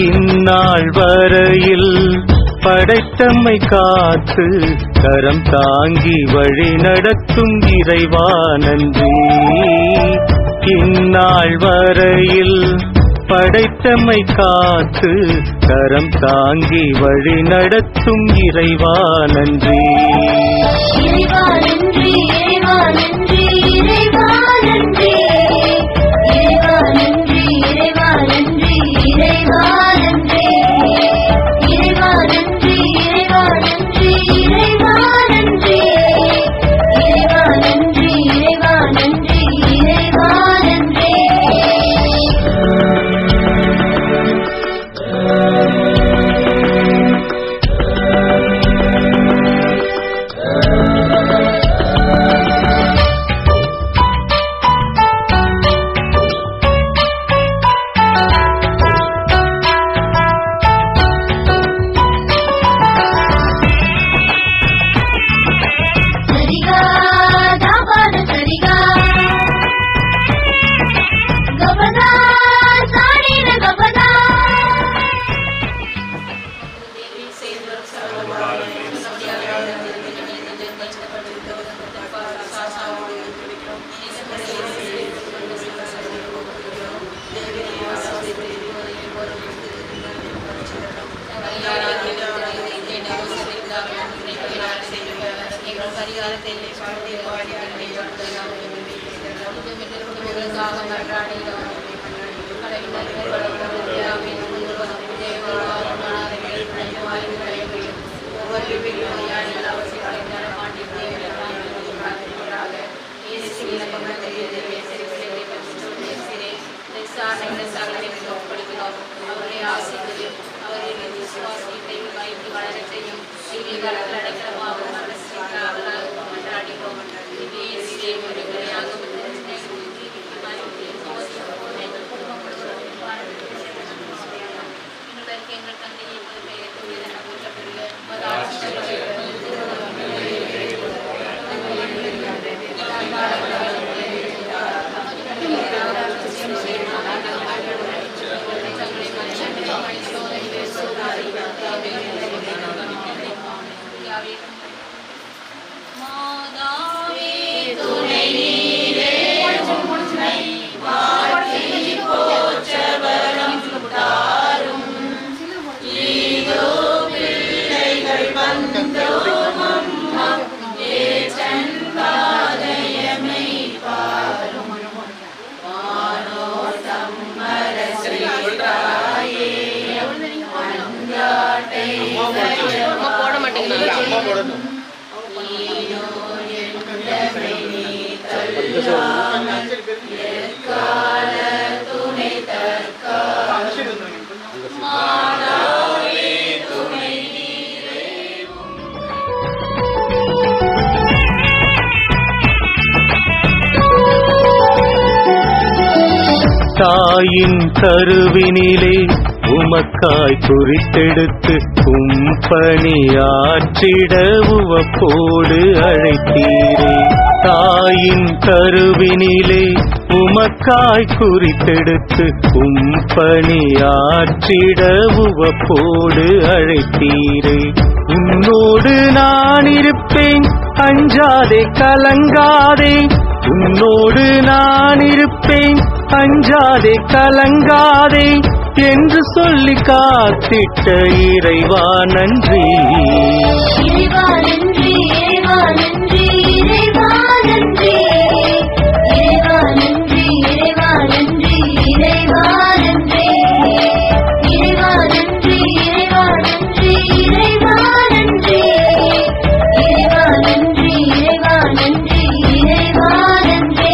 இந்நாள் வரையில் படைத்தம்மை காத்து கரம் தாங்கி வழி நடத்தும் இறைவா நன்றி. இந்நாள் வரையில் படைத்தம்மை காத்து கரம் தாங்கி வழி நடத்தும் இறைவா நன்றி. இறைவா நன்றி, இறைவா நன்றி, இறைவா நன்றி, இறைவா நன்றி, இறைவா நன்றி, இறைவா நன்றி, இறைவா நன்றி, இறைவா நன்றி, இறைவா நன்றி, இறைவா நன்றி, இறைவா நன்றி, இறைவா நன்றி. சரிகா தாபாத சரிகா கபதா சாடின கபதா. போட மாட்டேங்கிறாங்க. தாயின் கருவினிலே உமக்காய் குறித்தெடுத்து பணியாற்றிட உவப்போடு அழைத்தீரே. தாயின் கருவினிலே உமக்காய் குறித்தெடுத்து பணியாற்றிட உவப்போடு அழைத்தீரே. உன்னோடு நான் இருப்பேன், அஞ்சாதே கலங்காதே. உன்னோடு நான் இருப்பேன், அஞ்சாதே கலங்காதே என்று சொல்லி காத்திட்ட இறைவா நன்றி. இறைவா நன்றி, இறைவா நன்றி, இறைவா நன்றி, இறைவா நன்றி, இறைவா நன்றி, இறைவா நன்றி, இறைவா நன்றி, இறைவா நன்றி, இறைவா நன்றி, இறைவா நன்றி, இறைவா நன்றி, இறைவா நன்றி.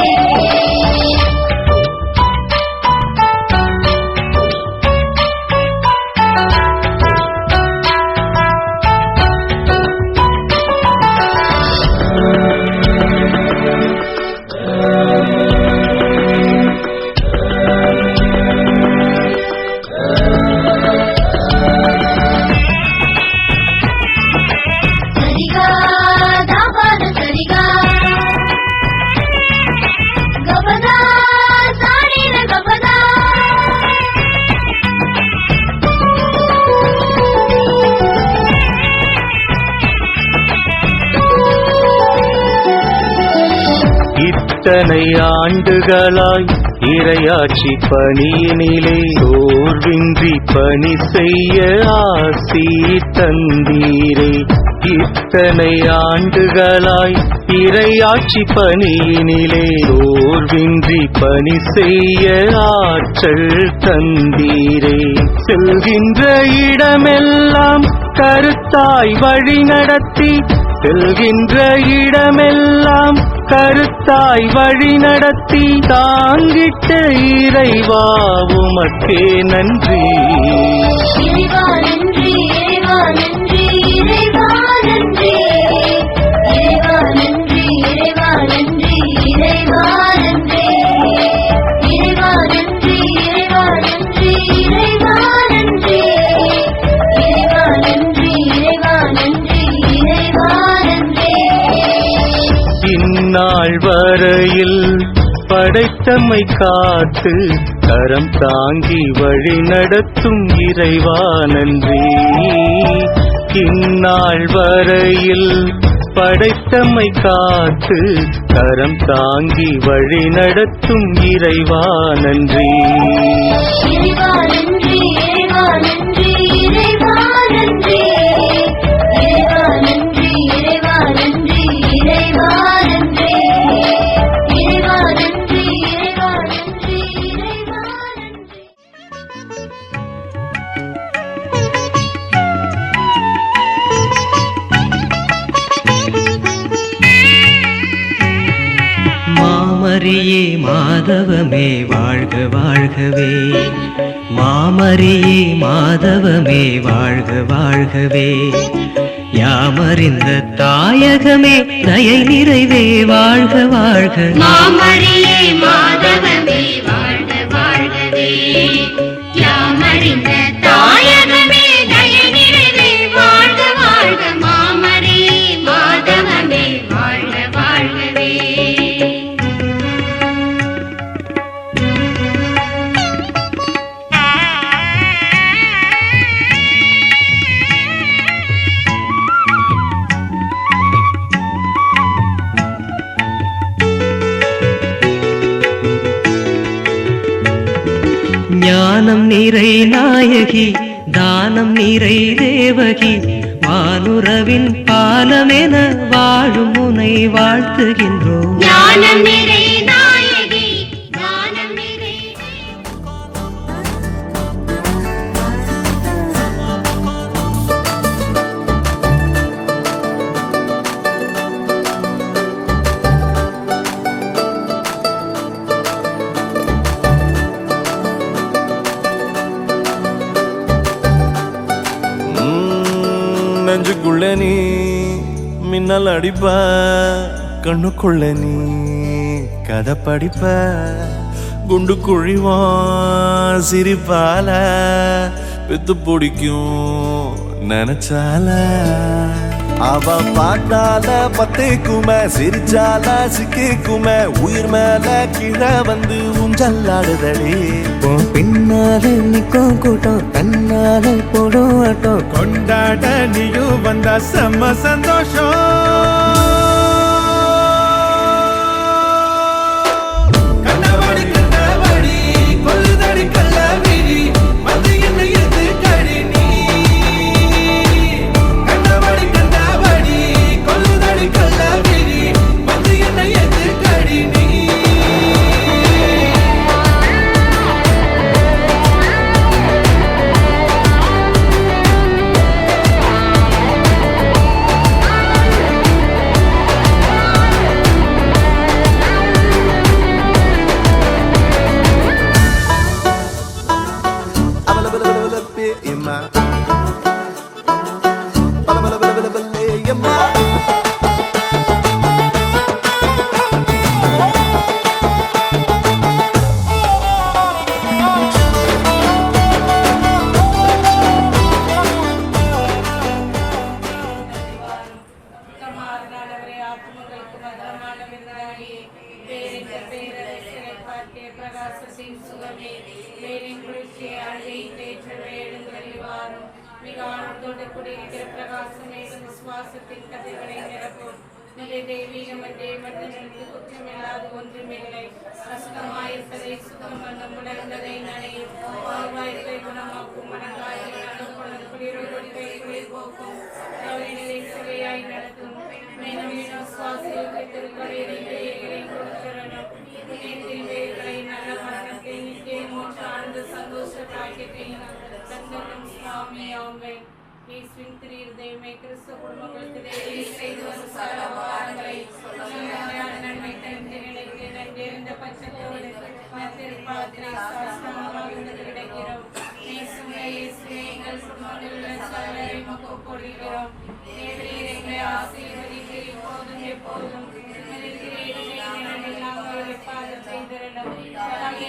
இத்தனை ஆண்டுகளாய் இறையாட்சி பணியினிலே சோர்வின்றி பணி செய்ய ஆசி தந்தீரே. இத்தனை ஆண்டுகளாய் இறையாட்சி பணியினிலே சோர்வின்றி பணி செய்ய ஆற்றல் தந்தீரே. செல்கின்ற இடமெல்லாம் கருத்தாய் வழி நடத்தி, செல்கின்ற இடமெல்லாம் கருத்தாய் வழி நடத்தி, தாங்கிட்ட இறைவா உமக்கே நன்றி. இறைவா நன்றி, இறைவா நன்றி, இறைவா நன்றி, இறைவா நன்றி, இறைவா நன்றி, இறைவா நன்றி, இறைவா நன்றி, இறைவா நன்றி, இறைவா நன்றி, இறைவா நன்றி, இறைவா நன்றி, இறைவா நன்றி. இந்நாள் வரையில் படைத்தம்மை காத்து கரம் தாங்கி வழி நடத்தும் இறைவா நன்றி. இந்நாள் வரையில் படைத்தம்மை காத்து கரம் தாங்கி வழி நடத்தும் இறைவா நன்றி. இறைவா நன்றி, இறைவா நன்றி, இறைவா நன்றி, இறைவா நன்றி, இறைவா நன்றி, இறைவா நன்றி, இறைவா நன்றி, இறைவா நன்றி, இறைவா நன்றி. மாமரியே மாதவமே வாழ்க வாழ்கவே, மாமரியே மாதவமே வாழ்க வாழ்கவே, யாமறிந்த தாயகமே தயை நிறைவே வாழ்க வாழ்க. மாமரியே மாதவமே வாழ்க வாழ்கவே, யாமறிந்த தாயகமே தயை நிறைவே வாழ்க வாழ்க. மாமரியே மாதவமே வாழ்க வாழ்கவே. ஞானம் நிறை நாயகி, தானம் நிறை தேவகி, வானுறவின் பாலமென வாழும் முனை வாழ்த்துகின்றோம். ஞானம் நிறை நாயகி, தானம் நிறை. நெஞ்சுக்குள்ள நீ மின்னல் அடிப்ப, கண்ணுக்குள்ள நீ கதை படிப்ப, குண்டு குழிவான் சிரிப்பால பெத்து பிடிக்கும் நினைச்சால. அவ பாட்டால பத்தேக்குமே, சிரிச்சால சிக்கிக்குமே, உயிர் மேல கீழே வந்து ஊஞ்சல்லாடுதடி. பின்னால நிக்கும் கூட்டம் தன்னால போடும் ஆட்டம், கொண்டாட நீயும் வந்தா செம்ம சந்தோஷம். கண்டபடி கண்டபடி கொல்லுதடி கள்ளவிழி, வந்து என்ன எது கடி நீ. கண்டபடி கண்டபடி கொல்லுதடி கள்ளவிழி, வந்து என்ன எது கடி நீ. பிரகாசத்தின் சுகமே வேரின் குளிர்ச்சியை அழகை தேற்றவே எழுந்தருளி வாரும். மிக ஆனந்தோடு கூடியிருக்கிற பிரகாசமே விசுவாசத்தின் கதைகளை நிரப்பும். உடைய தெய்வீகமன்றே மனிதனுக்கு குற்றமில்லாத ஒன்றுமில்லை. கஷ்டமாயிருப்பதை சுத்தம் பண்ணும், உணர்ந்ததை நனையும், வாழ்வாய்ப்பை குணமாக்கும், மனங்காயங்களாலும் குளிரோடு குளிர் போக்கும், தவறினரை சுவையாய் நடத்தும். மேலும் சுவாசிகளுக்கு திருக்கரைகளை கொடுத்தரணும். புண்ணியத்தின் வேர்களை நல்ல மரணத்தை நித்திய மோட்ச ஆனந்த சந்தோஷ பாக்கியத்தையும் தந்தரும் சுவாமி. ஆமென். இயேசுவின் திரு இருதயமே, கிறிஸ்துவ குடும்பங்களுக்கு தேவரீர் செய்து வரும் சகல உபகாரங்களை நன்மை தந்து நினைத்து நன்றிருந்த பட்சத்தோடு திருப்பாத்திரை சாஸ்திரமாக கிடைக்கிறோம். இயேசுவே எங்கள் குடும்பங்களில் சகலரையும் ஒப்புக்கொள்கிறோம். தேவரீர் எங்களை ஆசீர்வதித்து இப்போதும் எப்போதும்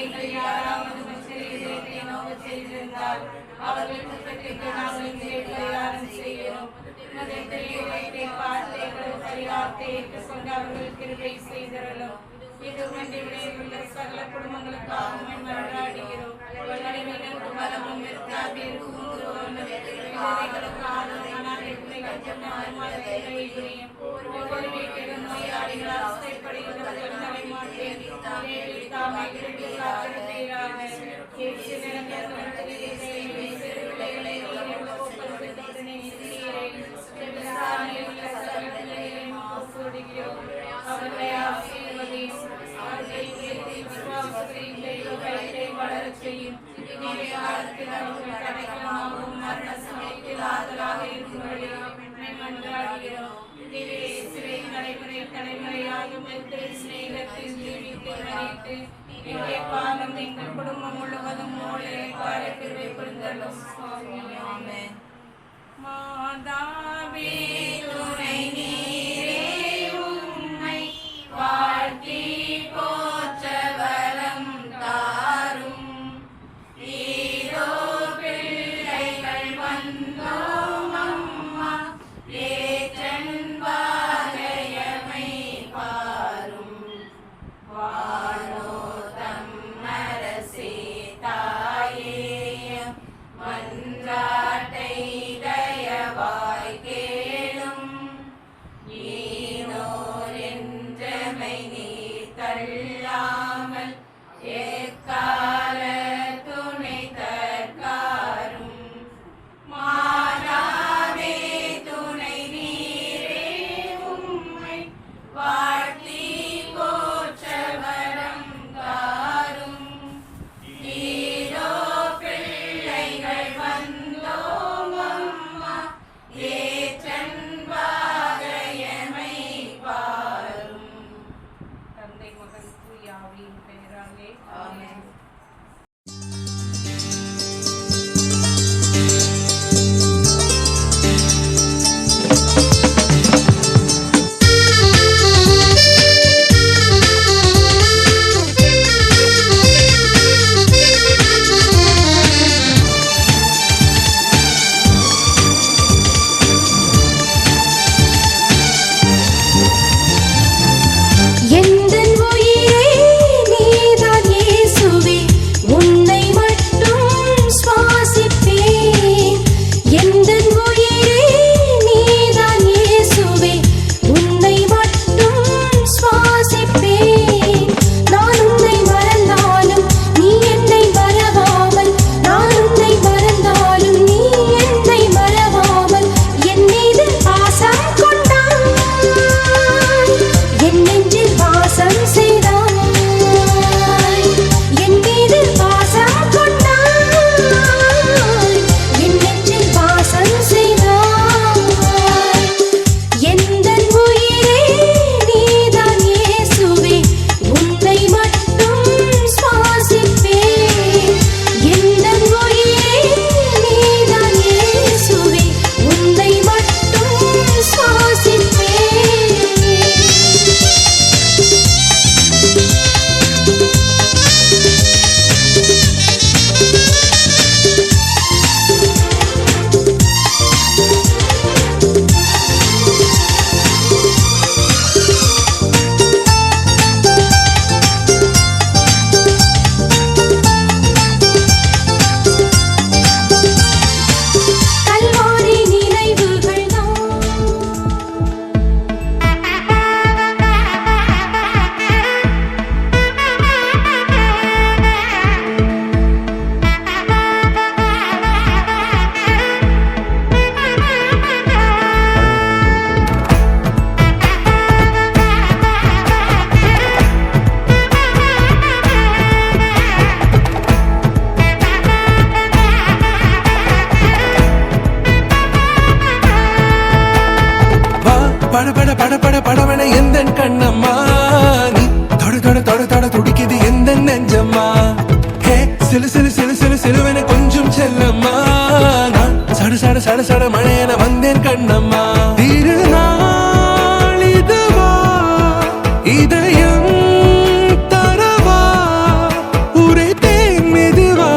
எங்கள் யாராவது செய்திருந்தால் அவர்கள் குற்றத்திற்கு நாங்கள் பரிகாரம் செய்கிறோம். பரிகாரத்தை ஏற்றுக்கொண்டு அவர்கள் கிருபை செய்திருந்தோம். இது உள்ள சகல குடும்பங்களுக்காகவும் மன்றாடுகிறோம். பலமும் ஒவ்வொரு வீட்டிலும் நோயாளிகள் அவசைப்படுகிறவர்கள் தலைமாட்டேன் அவர்களை ஆசீர்வதியும், வளரச் செய்யும். கிடைக்கமாகவும் மரண சமயத்தில் ஆதலாக இருக்கும்படி மன்றாடுகிறோம். தலைமுறையாக சிநேகத்தில் ஜீவித்து மறைத்து எங்கே பாலம் எங்கள் குடும்பம் முழுவதும் கிருபை புரிந்தருளும் சுவாமி. ஆமென். மாதாவே துணை நீரே, உம்மை வாழ்த்தி போற்ற வரம் தாரும். ஈரோ பிள்ளைகள் வந்தோம் அம்மா, ஏற்றன் பாதையமை பாரும். வானோ தம் அரசே தாயேயம் மன்றாட்டை தயவாய் கேளும். ஈனோர் என்றமை நீர் தள்ளாமல் எக்கால துணை தற்காரும். மாறாதே துணை நீரே, உம்மை வாழ்த்தி போற்ற வரம் தாரும். ஈரோ பிள்ளைகள் வந்தோம் அம்மா, ஏற்றன் பாதையமை பாரும். தந்தை மகன் தூய ஆவியின் பெயராலே ஆமென். எந்தன் உயிரே நீதான் இயேசுவே, பட பட படவன எந்த கண்ணம்மா நீ தொட தொட தொட தொட துடிக்குது எந்த நெஞ்சம்மா ஹே சிலு சிலு சிலு சிலு சிலுவன கொஞ்சம் செல்லம்மா நான் சட சட சட சட மழையன வந்தேன் கண்ணம்மா திருநாள் இதுவா இதயம் தரவா ஊரே தேன் மெதுவா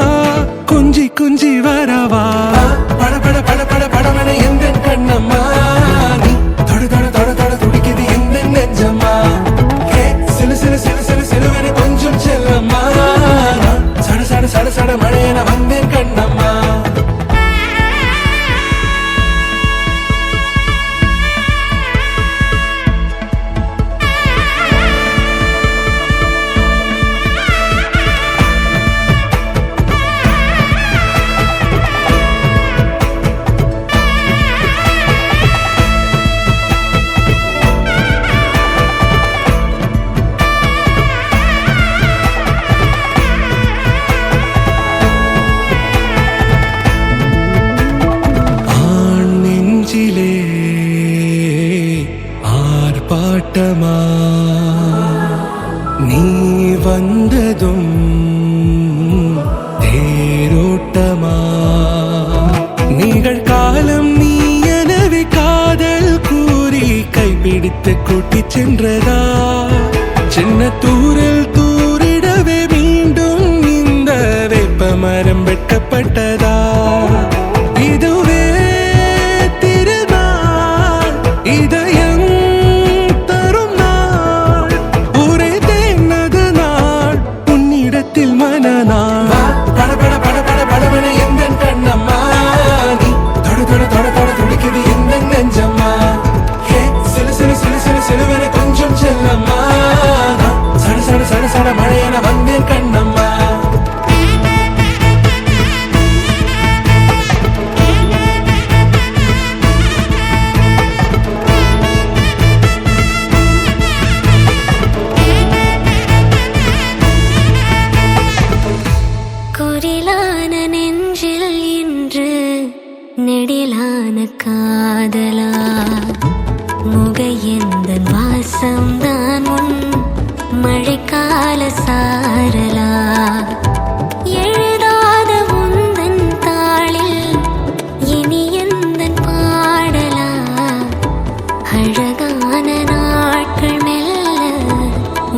குஞ்சி குஞ்சி வரவா பட பட பட பட படவன எந்த கண்ணம்மா நீ தொட தொட தொட தொட துடிக்குது எந்த நெஞ்சம்மா ஹே சிலு சிலு சிலு சிலு சிலுவன கொஞ்சம் செல்லம்மா சட சட சட சட மழையன வந்தேன் கண்ணம்மா ஆர்ப்பாட்டமா நீ வந்ததும் தேரோட்டமா நிகழ்காலம் நீ எனவே காதல் கூறி கைப்பிடித்து கூட்டிச் சென்றதா சின்ன தூரல் தூரிடவே மீண்டும் இந்த வேப்ப மரம் வெட்கப்பட்டதா இதுவே திருநாள் இதயம் தரும் நாள் ஊரே தேனது நாள் உன்னிடத்தில் மனநாள் பட பட பட பட படவன எந்த கண்ணம்மா நீ தொட தொட தொட தொட துடிக்குது எந்த நெஞ்சம்மா ஹே சிலு சிலு சிலு சிலு சிலுவன கொஞ்சம் செல்லம்மா சட சட சட சட மழையன வந்தேன் கண்ணம்மா குரிலான நெஞ்சில் இன்று நெடிலான காதலா முக எந்த வாசம்தான் உன் மழைக்கால சாரலா எழுதாத உந்தன் தாளில் இனி எந்தன் பாடலா அழகான நாட்கள் மெல்ல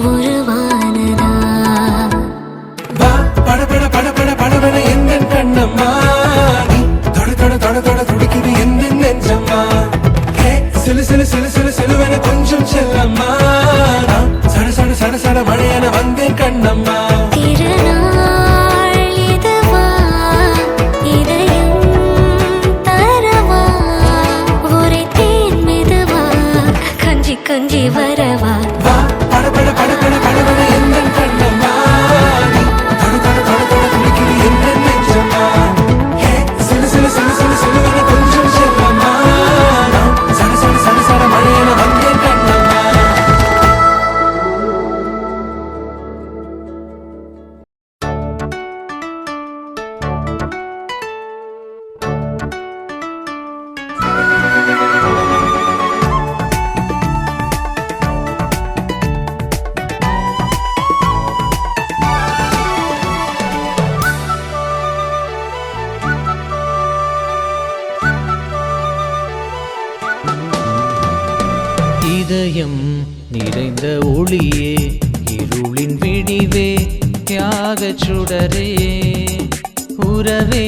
உருவானதா பட பட பட பட படவன எந்த கண்ணம்மா நீ தொட தொட தொட தொட துடிக்குது எந்த நெஞ்சம்மா ஹே சிலு சிலு சிலு சிலு சிலுவன கொஞ்சம் செல்லம்மா சட சட சட சட மழையன வந்தேன் கண்ணம்மா திருநாள் இதுவா இதயம் தரவா ஊரே தேன் மெதுவா கஞ்சி கஞ்சி வரவா பட பட பட பட படவன எந்த கண்ணம்மா நீ தொட தொட தொட தொட துடிக்குது எந்த நெஞ்சம்மா ஹே சிலு சிலு சிலு சிலு சிலுவன கொஞ்சம் செல்லம்மா சட சட சட சட மழையன வந்தேன் கண்ணம்மா இதயம் நிறைந்த ஒளியே இருளின் விடிவே தியாகச் சுடரே உறவே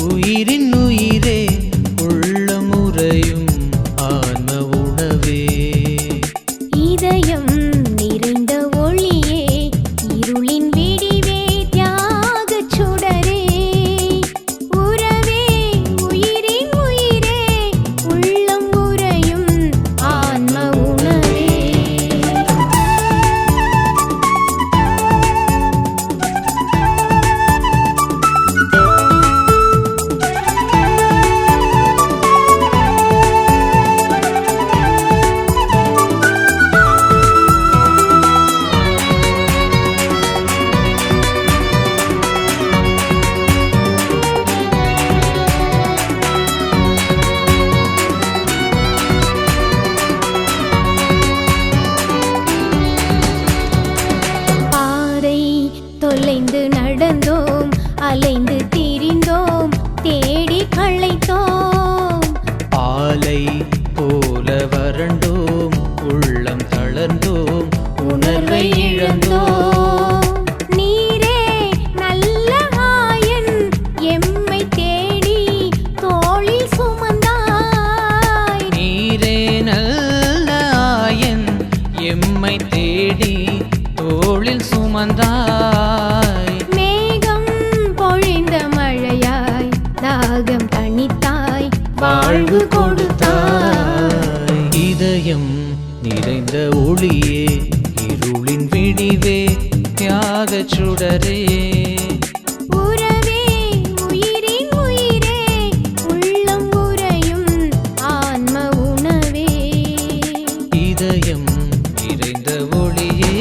உயிரின் உயிரே உள்ளம் உறையும் ஆன்ம உணவே இதயம் நிறைந்த ஒளியே இருளின் விடிவே தியாகச் சுடரே உறவே உயிரின் உயிரே உள்ளம் உறையும் ஆன்ம உணவே அலைந்து நடந்தோம் அலைந்து திரிந்தோம் தேடி களைத்தோம் ஆலை போல வறண்டோம் உள்ளம் தளர்ந்தோம் உணர்வை இழந்தோம் நீரே நல்ல ஆயன் எம்மை தேடி தோளில் சுமந்தாய் நீரே நல்ல ஆயன் எம்மை தேடி தோளில் சுமந்தாய் மேகம் பொழிந்த மழையாய் தாகம் தணித்தாய் வாழ்வு கொடுத்தாய் இதயம் நிறைந்த ஒளியே இருளின் விடிவே தியாகச் சுடரே உறவே உயிரின் உயிரே உள்ளம் உறையும் ஆன்ம உணவே இதயம் நிறைந்த ஒளியே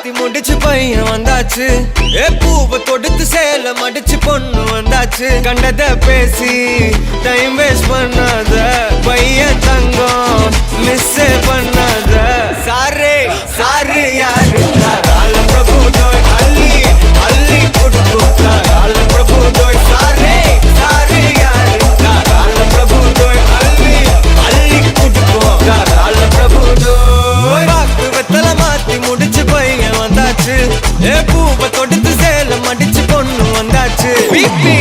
மாத்தி முடிச்சு பையன் வந்தாச்சு பூவை தொடுத்து சேல மடிச்சு பொண்ணு வந்தாச்சு கண்டத பேசி டைம் வேஸ்ட் பண்ணாத பையன் தங்கம் மிஸ் பண்ணாத சாரே சாரு யாரு கால பிரபு தோய் அள்ளி அள்ளி கொடுத்தா கால பிரபு தோய் சாரே சாரு யாரு கால பிரபு தோய் அள்ளி அள்ளி கொடுத்தா கால பிரபு தோய் வாக்கு வெத்தல மாத்தி முடிச்சு பையன் வந்தாச்சு பூவை தொடுத்து சேல மடிச்சு பொண்ணு வந்தாச்சு பிபி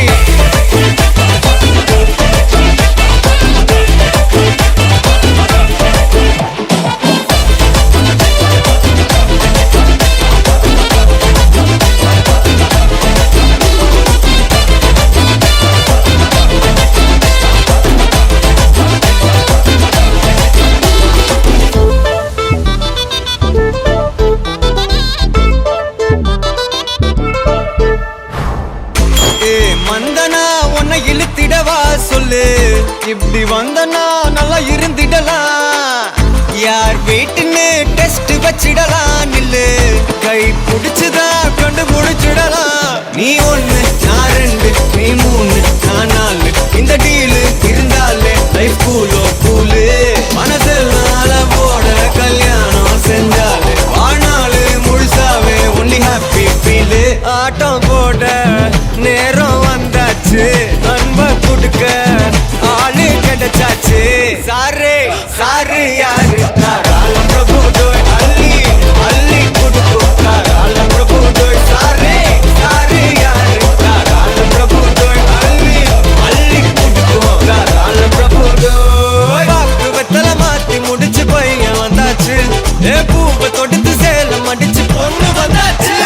மந்தனா உன்னை இழுத்திடவா சொல்லு இப்படி வந்தனா நல்லா இருந்திடலாம் யார் வீட்டுன்னு டெஸ்ட் வச்சிடலாம் நில்லு கை பிடிச்சுதா கண்டு முடிச்சிடலாம் நீ ஒண்ணு நான் ரெண்டு நீ மூணு நான் நாலு இந்த டீலு இருந்தாலே லைஃப் கூலோ கூலு மனதெல்லாம் போட கல்யாணம் செஞ்சாலே ஆனாலு முழுசாவே ஒன்லி ஹாப்பி ஃபீலு ஆட்டம் போட நேரம் வந்தாச்சு அன்ப கொடுக்க ஆளு கிடைச்சாச்சு சாரே சாரு யாரு கால பிரபு தோய் அள்ளி அள்ளி கொடுத்தா கால பிரபு தோய் சாரே சாரு யாரு கால பிரபு தோய் அள்ளி அள்ளி கொடுத்தா கால பிரபு தோய் வாக்கு வெத்தல மாத்தி முடிச்சு பையன் வந்தாச்சு பூவை தொடுத்து சேல மடிச்சு பொண்ணு வந்தாச்சு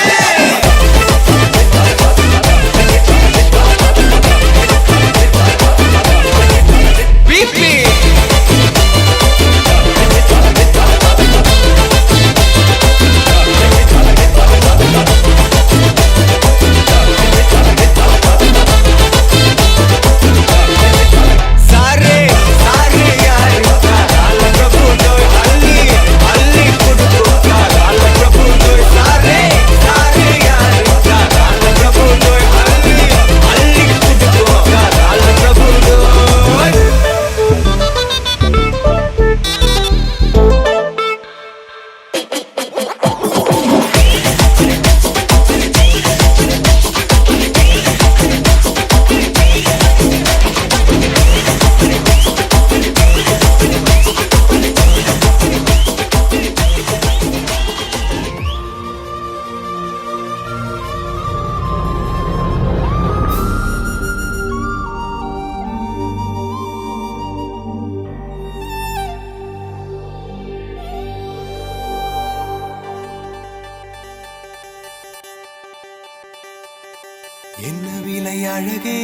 என்ன விலை அழகே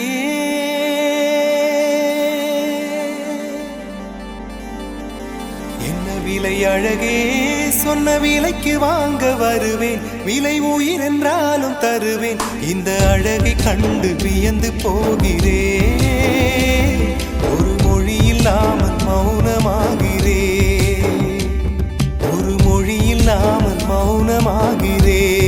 என்ன விலை அழகே சொன்ன விலைக்கு வாங்க வருவேன் விலை உயிர் என்றாலும் தருவேன் இந்த அழகை கண்டு வியந்து போகிறேன் ஒரு மொழி இல்லாமல் மௌனமாகிறேன் ஒரு மொழி இல்லாமல் மௌனமாகிறேன்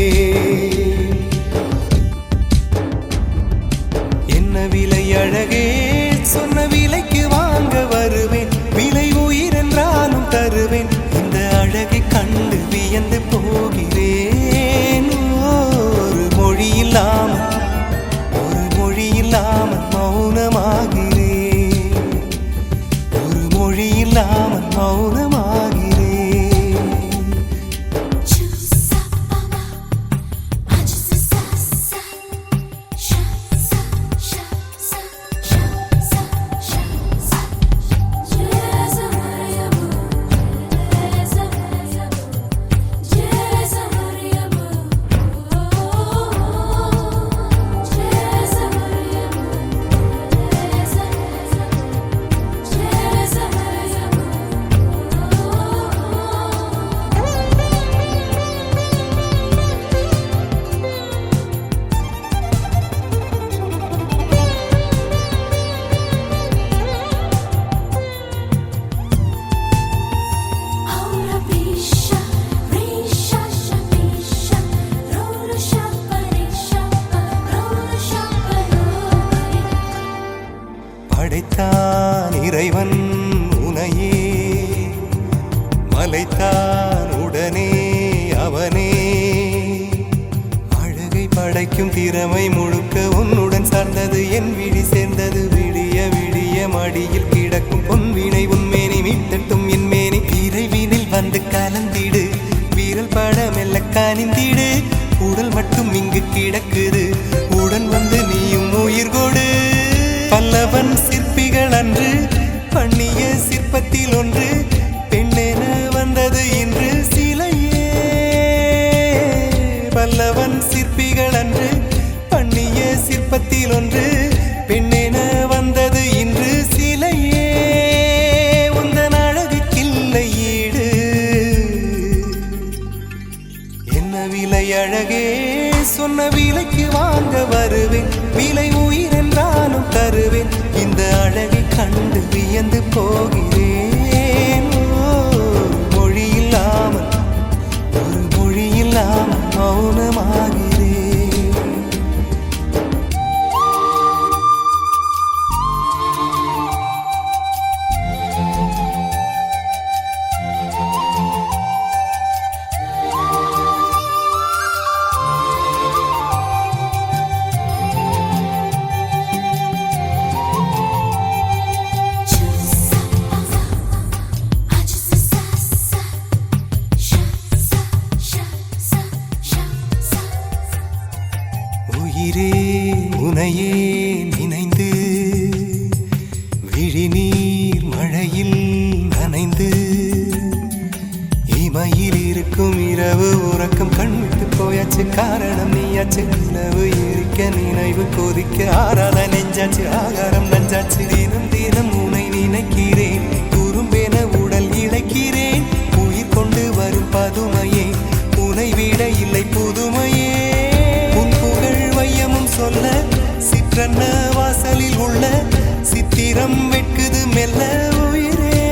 என்ன விலை அழகே சொன்ன விலைக்கு வாங்க வருவேன் விலை உயிர் என்றாலும் தருவேன் இந்த அழகை கண்டு வியந்து போகிறேன் ஒரு மொழி இல்லாமல் மௌனமாகிறேன் ஒரு மொழி இல்லாமல் தொலைத்தான் உடனே அவனே. அழகை படைக்கும் திறமை முழுக்க உன்னுடன் சார்ந்தது, என் விழி சேர்ந்தது. விடிய விடிய மடியில் கிடக்கும் பொன்வினை உன்மேனி மீட்டட்டும் என் மேனி. இறைவினில் வந்து கலந்திடு, வீரல் பட மெல்ல காணிந்திடு. உடல் மட்டும் இங்கு கிடக்குது, உடன் வந்து நீயும் உயிர் கொடு. பல்லவன் சிற்பிகள் அன்று பண்ணிய சிற்பத்தில் ஒன்று, பெண்ணென வந்தது இன்று சிலையே. பல்லவன் சிற்பிகள் அன்று பண்ணிய சிற்பத்தில் ஒன்று, பெண்ணென வந்தது இன்று சிலையே. உந்தன் அழகுக்கில்லை ஈடு, என்ன விலை அழகே, சொன்ன விலைக்கு வாங்க வருவேன். விலை உயிர் என்றாலும் தருவேன், இந்த அழகை கண்டு வியந்து போகிறேன். மொழி இல்லாமல், ஒரு மொழி இல்லாமல் மௌனமாகிறேன். உயிரே உனையே நினைந்து, விழிநீர் மழையில் நனைந்து, இமையில் இருக்கும் இரவு உறக்கம் கண்விட்டு போயாச்சு. காரணம் நீயாச்சு, நிலவு எரிக்க நினைவு கொதிக்க ஆறாத நெஞ்சாச்சு. ஆகாரம் நஞ்சாச்சு, தினம் தினம் உனை நினைக்கிறேன். குறும்பென உடல் இழைக்கிறேன், உயிர் கொண்டு வரும் பதுமையே, உனை விட இல்லை புதுமையே. சொல்ல சிற்றன்ன வாசலில் உள்ள சித்திரம் வெட்குது மெல்ல உயிரே.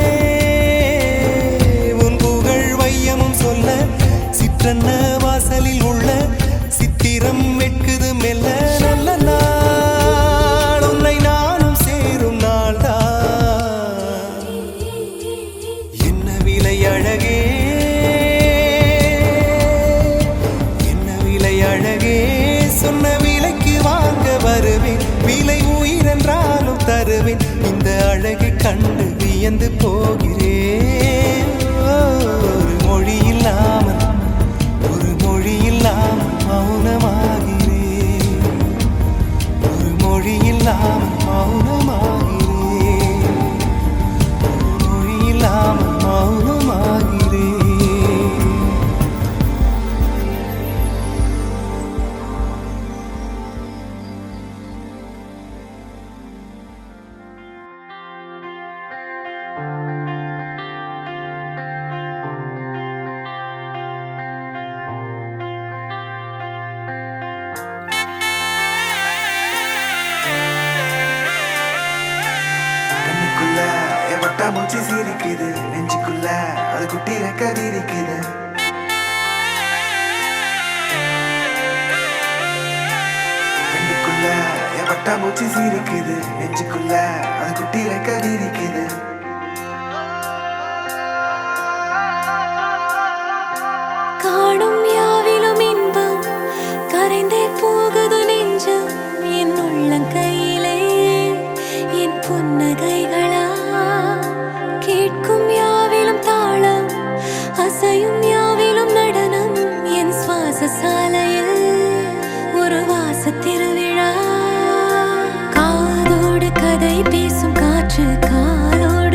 உன் புகழ் வையமும் சொல்ல சிற்றன்ன வாசலில் உள்ள சித்திரம் வெட்குது மெல்ல. நல்ல நாள் உன்னை நானும் சேரும் நாள்தான், என்ன விலை அழகே, என்ன விலை அழகே, சொன்ன விலைக்கு வாங்க வருவேன். விலை உயிர் என்றாலும் தருவேன், இந்த அழகை கண்டு வியந்து போகிறேன். ஒரு மொழி இல்லாமல், ஒரு மொழி இல்லாமல் மௌனமாகிறேன். ஒரு மொழி இல்லாமல் மௌனமாகிறேன். ஒரு மொழி இல்லாமல் மௌனமாகிறேன். மூச்சு சிரிக்குது நெஞ்சுக்குள்ள, அது குட்டி ரெக்க விரிக்குது. கண்ணுக்குள்ள என் பட்டா மூச்சு சிரிக்குது நெஞ்சுக்குள்ள, அது குட்டி ரெக்க விரிக்குது. காணும் யாவிலும் இன்பம் கரைந்தே போகுது நெஞ்சம். என் உள்ளங்கையிலே என் புன்னகைகளா, கேட்கும் யாவிலும் தாளம், அசையும் யாவிலும் நடனம். என் சுவாச சாலையில் ஒரு வாச திருவிழா. காதோடு கதை பேசும் காற்று, காலோடு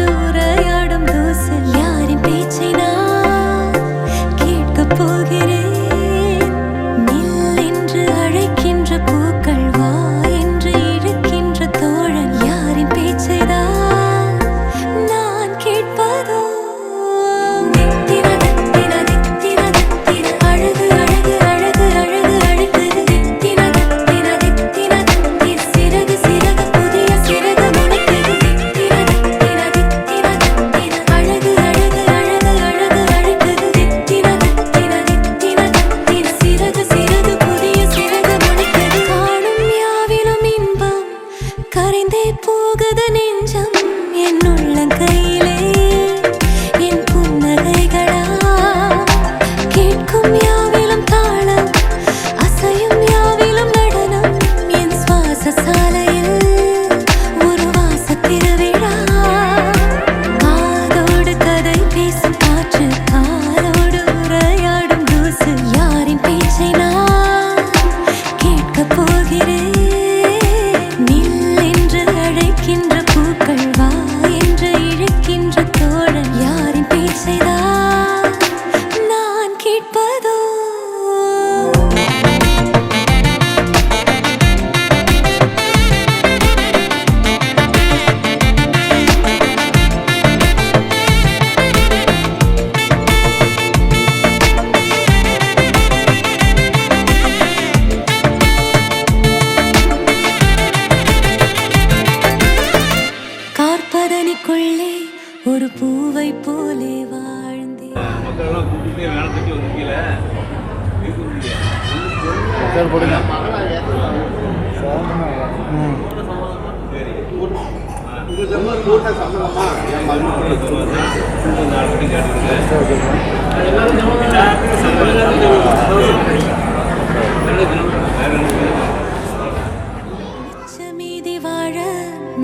மீதி வாழ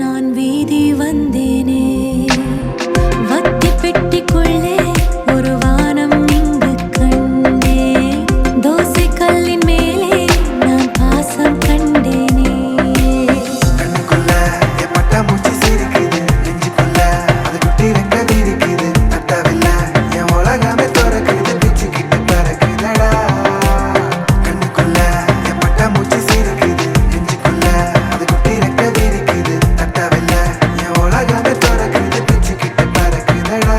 நான் வீதி வந்தேனே, வத்தி பெட்டிக்குள்ளே ஒரு வானம் இங்கு கண்டே, தோசை கல்லின் மேலே நான் பாசம் கண்டேனே. கண்ணுக்குள்ள என் பட்டாம்பூச்சி சிரிக்குது, நெஞ்சுக்குள்ள அது குட்டி ரெக்க விரிக்குது, தட்டவில்லை என் உலகமே திறக்குது, பிச்சுக்கிட்டு பறக்குதடா. கண்ணுக்குள்ள என் பட்டாம்பூச்சி சிரிக்குது, நெஞ்சுக்குள்ள அது குட்டி ரெக்க விரிக்குது, தட்டவில்லை என் உலகமே திறக்குது, பிச்சுக்கிட்டு பறக்குதடா.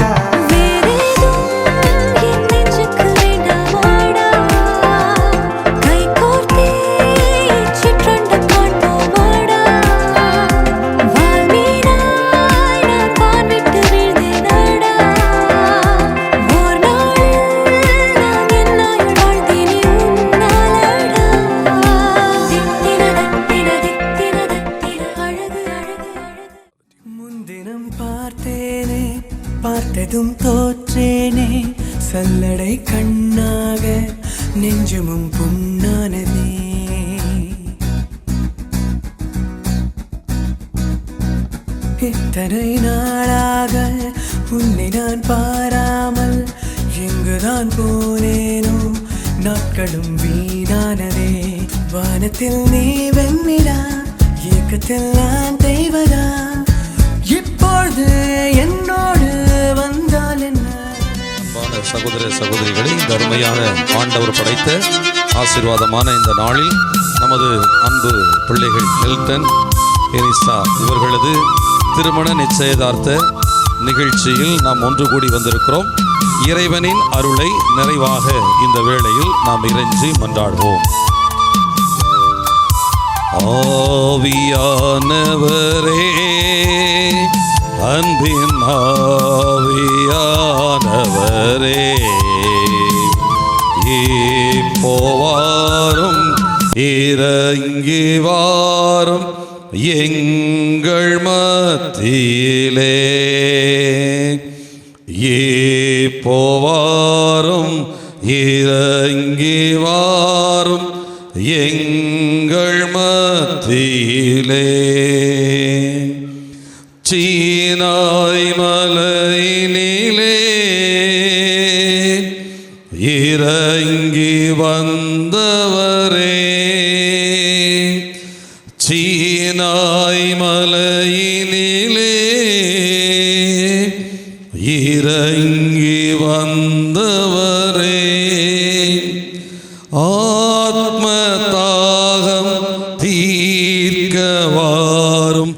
வேறேதும் என் நெஞ்சுக்கு வேண்டாமாடா, கை கோர்த்தே சிற்றண்ட காண்போமாடா. வால்மீனாய் நான் வான் விட்டு வீழ்ந்தேனடா, ஓர் நாளில் நான் என்னாயுள் வாழ்ந்தேனே உன்னாலடா. தித்தின தத்தின தித்தின தத்தின அழகு அழகு அழகு. முன்தினம் பார்த்தேனே, பார்த்ததும் தோற்றேனே, சல்லடை கண்ணாக நெஞ்சமும் புண்ணானதே. இத்தனை நாளாக உன்னை நான் பாராமல் எங்குதான் போனேனோ, நாட்களும் வீணானதே. வானத்தில் நீ வெண்ணிலா, ஏக்கத்தில் நான் தெய்வதா, இப்பொழுது என்னோடு வந்தால் என்ன? அன்பான சகோதர சகோதரிகளை, இந்த அருமையான ஆண்டவர் படைத்த ஆசீர்வாதமான இந்த நாளில் நமது அன்பு பிள்ளைகள் மில்டன், எலிசா இவர்களது திருமண நிச்சயதார்த்த நிகழ்ச்சியில் நாம் ஒன்று கூடி வந்திருக்கிறோம். இறைவனின் அருளை நிறைவாக இந்த வேளையில் நாம் இறைஞ்சி மன்றாடுவோம். ஆவியானவரே, அன்பின் ஆவியானவரே, இப்போவாரும் இறங்கி வாரும் எங்கள் மத்தியிலே, இப்போவாரும் இறங்கி வாரும் எங்கள் மத்தியிலே. சீனாய் மலையினிலே இறங்கி வந்தவரே, சீனாய் மலையினிலே இறங்கி வந்தவரே, ஆத்ம தாகம் தீர்க்க வாரும்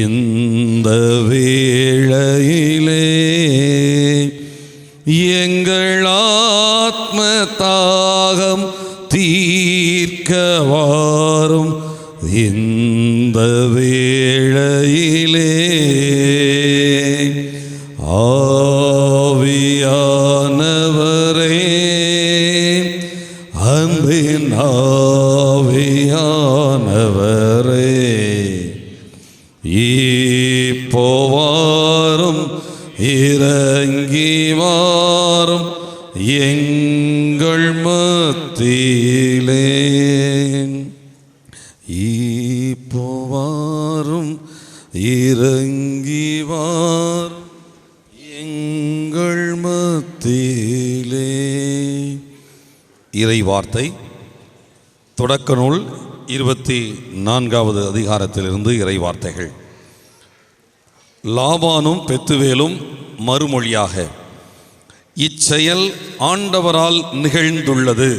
இந்த வேளையிலே, எங்கள் ஆத்ம தாகம் தீர்க்க வாரும் இந்த வேளையிலே. ஆவியானவரே, அன்பின் ஆவியானவரே, இப்போவாரும் இறங்கி வாரும் எங்கள் மத்தியிலே, இப்போவாரும் இறங்கி வாரும் எங்கள் மத்தியிலே. இறை வார்த்தை தொடக்க நூல் 24வது அதிகாரத்திலிருந்து இறை வார்த்தைகள். லாபானும் பெத்துவேலும் மறுமொழியாக, இச்செயல் ஆண்டவரால் நிகழ்ந்துள்ளது,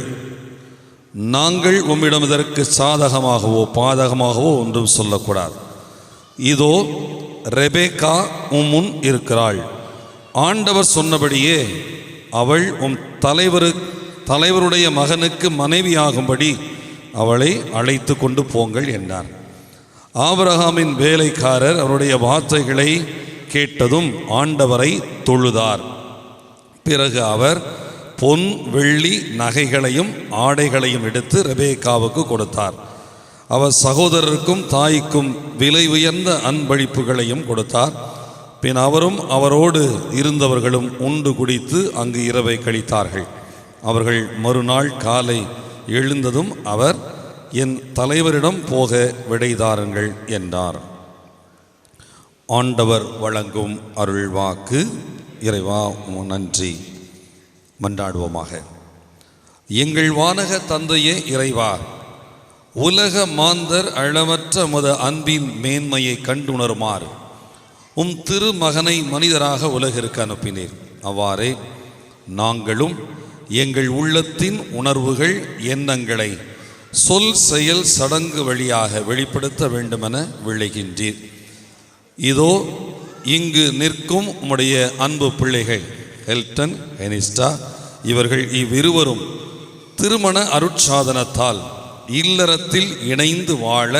நாங்கள் உம்மிடம் இதற்கு சாதகமாகவோ பாதகமாகவோ ஒன்றும் சொல்லக்கூடாது. இதோ ரெபேக்கா உம் முன் இருக்கிறாள், ஆண்டவர் சொன்னபடியே அவள் உம் தலைவருடைய மகனுக்கு மனைவியாகும்படி அவளை அழைத்து கொண்டு போங்கள் என்றார். ஆபிரகாமின் வேலைக்காரர் அவருடைய வார்த்தைகளை கேட்டதும் ஆண்டவரை தொழுதார். பிறகு அவர் பொன் வெள்ளி நகைகளையும் ஆடைகளையும் எடுத்து ரெபேக்காவுக்கு கொடுத்தார். அவர் சகோதரருக்கும் தாய்க்கும் விலை உயர்ந்த அன்பளிப்புகளையும் கொடுத்தார். பின் அவரும் அவரோடு இருந்தவர்களும் உண்டு குடித்து அங்கு இரவை கழித்தார்கள். அவர்கள் மறுநாள் காலை எழுந்ததும் அவர், என் தலைவரிடம் போக விடைதாருங்கள் என்றார். ஆண்டவர் வழங்கும் அருள்வாக்கு. இறைவா நன்றி. மன்றாடுவோமாக. எங்கள் வானக தந்தையே இறைவா, உலக மாந்தர் அளவற்ற மத அன்பின் மேன்மையை கண்டுணருமாறு உம் திருமகனை மனிதராக உலகிற்கு அனுப்பினீர். அவ்வாறே நாங்களும் எங்கள் உள்ளத்தின் உணர்வுகள் எண்ணங்களை சொல் செயல் சடங்கு வழியாக வெளிப்படுத்த வேண்டுமென விளைகின்றீர். இதோ இங்கு நிற்கும் உம்முடைய அன்பு பிள்ளைகள் ஹெல்டன், ஹெனிஸ்டா இவர்கள் இவ்விருவரும் திருமண அருட்சாதனத்தால் இல்லறத்தில் இணைந்து வாழ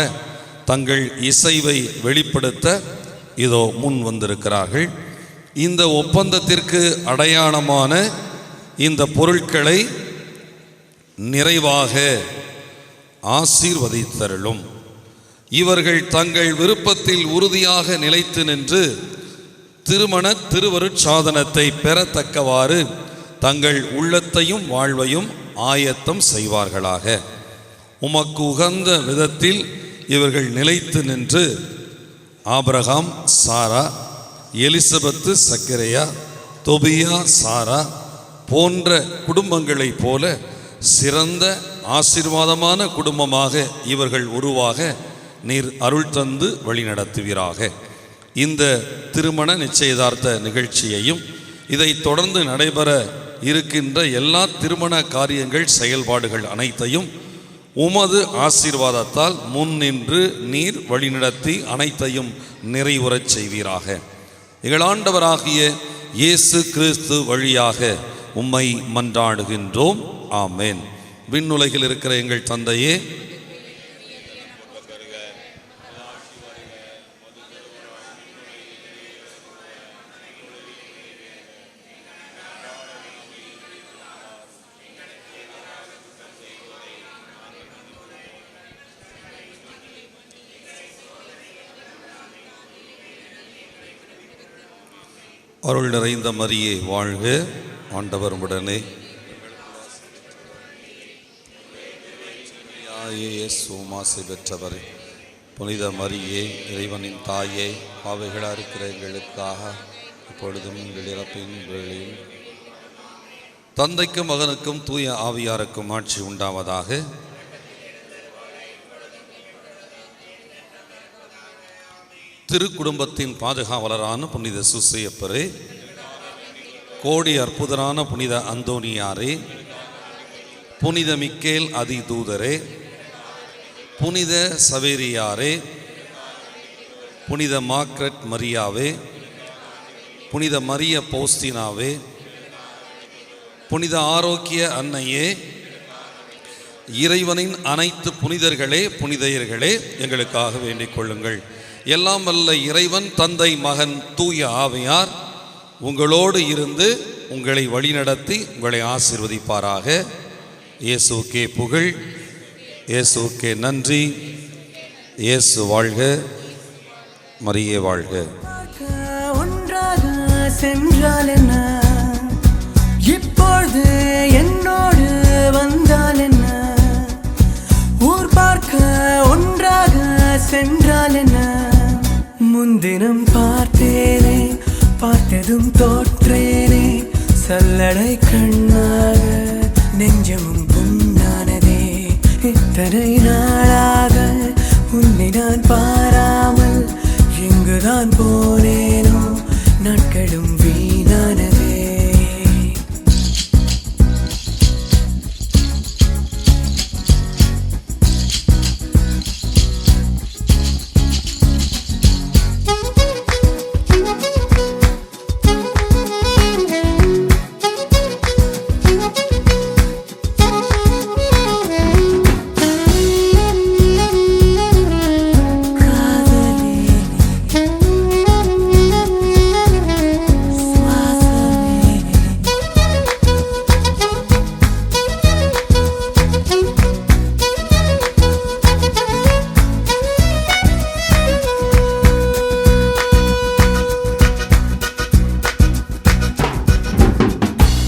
தங்கள் இசைவை வெளிப்படுத்த இதோ முன் வந்திருக்கிறார்கள். இந்த ஒப்பந்தத்திற்கு அடையாளமான இந்த பொருட்களை நிறைவாக ஆசீர்வதித்தருளும். இவர்கள் தங்கள் விருப்பத்தில் உறுதியாக நிலைத்து நின்று திருமண திருவருட்சாதனத்தை பெறத்தக்கவாறு தங்கள் உள்ளத்தையும் வாழ்வையும் ஆயத்தம் செய்வார்களாக. உமக்கு உகந்த விதத்தில் இவர்கள் நிலைத்து நின்று ஆபிரகாம், சாரா, எலிசபெத்து, சக்கரையா, தொபியா, சாரா போன்ற குடும்பங்களைப் போல சிறந்த ஆசீர்வாதமான குடும்பமாக இவர்கள் உருவாக நீர் அருள் தந்து வழிநடத்துவீராக. இந்த திருமண நிச்சயதார்த்த நிகழ்ச்சியையும் இதை தொடர்ந்து நடைபெற இருக்கின்ற எல்லா திருமண காரியங்கள் செயல்பாடுகள் அனைத்தையும் உமது ஆசீர்வாதத்தால் முன்னின்று நீர் வழிநடத்தி அனைத்தையும் நிறைவுறச் செய்வீராக. எங்கள் ஆண்டவராகிய இயேசு கிறிஸ்து வழியாக உம்மை மன்றாடுகின்றோம். ஆமேன். விண்ணுலகில் இருக்கிற எங்கள் தந்தையே, அருள் நிறைந்த மரியே வாழ்க, ஆண்டவர் உடனே சோமாசை பெற்றவர் புனித மரியே, இறைவனின் தாயே, பாவைகளாக இருக்கிற எங்களுக்காக இப்பொழுதும் எங்கள் இறப்பின் வேளையில் தந்தைக்கும் மகனுக்கும் தூய ஆவியாருக்கும் ஆட்சி உண்டாவதாக. திருக்குடும்பத்தின் பாதுகாவலரான புனித சூசையப்பரே, கோடி அற்புதரான புனித அந்தோனியாரே, புனித மிக்கேல் அதிதூதரே, புனித சவேரியாரே, புனித மார்க்ரெட் மரியாவே, புனித மரிய பௌஸ்தினாவே, புனித ஆரோக்கிய அன்னையே, இறைவனின் அனைத்து புனிதர்களே, புனிதையர்களே, எங்களுக்காக வேண்டிக் கொள்ளுங்கள். எல்லாம் வல்ல இறைவன் தந்தை, மகன், தூய ஆவியார் உங்களோடு இருந்து உங்களை வழிநடத்தி உங்களை ஆசீர்வதிப்பாராக. இயேசுக்கே புகழ், இயேசுக்கே நன்றி. இயேசு வாழ்க, மரியே வாழ்க. ஒன்றாக சென்றால் என்ன, இப்பொழுது என்னோடு வந்தால் என்ன, ஊர் பார்க்க ஒன்றாக சென்றால் என்ன, முன்தினம் பார்த்தேனே, பார்த்ததும் தோற்றேனே, சல்லடை கண்ணாக நெஞ்சமும் புண்ணானதே, இத்தனை நாளாக உன்னை நான் பாராமல் எங்குதான் போனேனோ, நாட்களும் வீணானதே.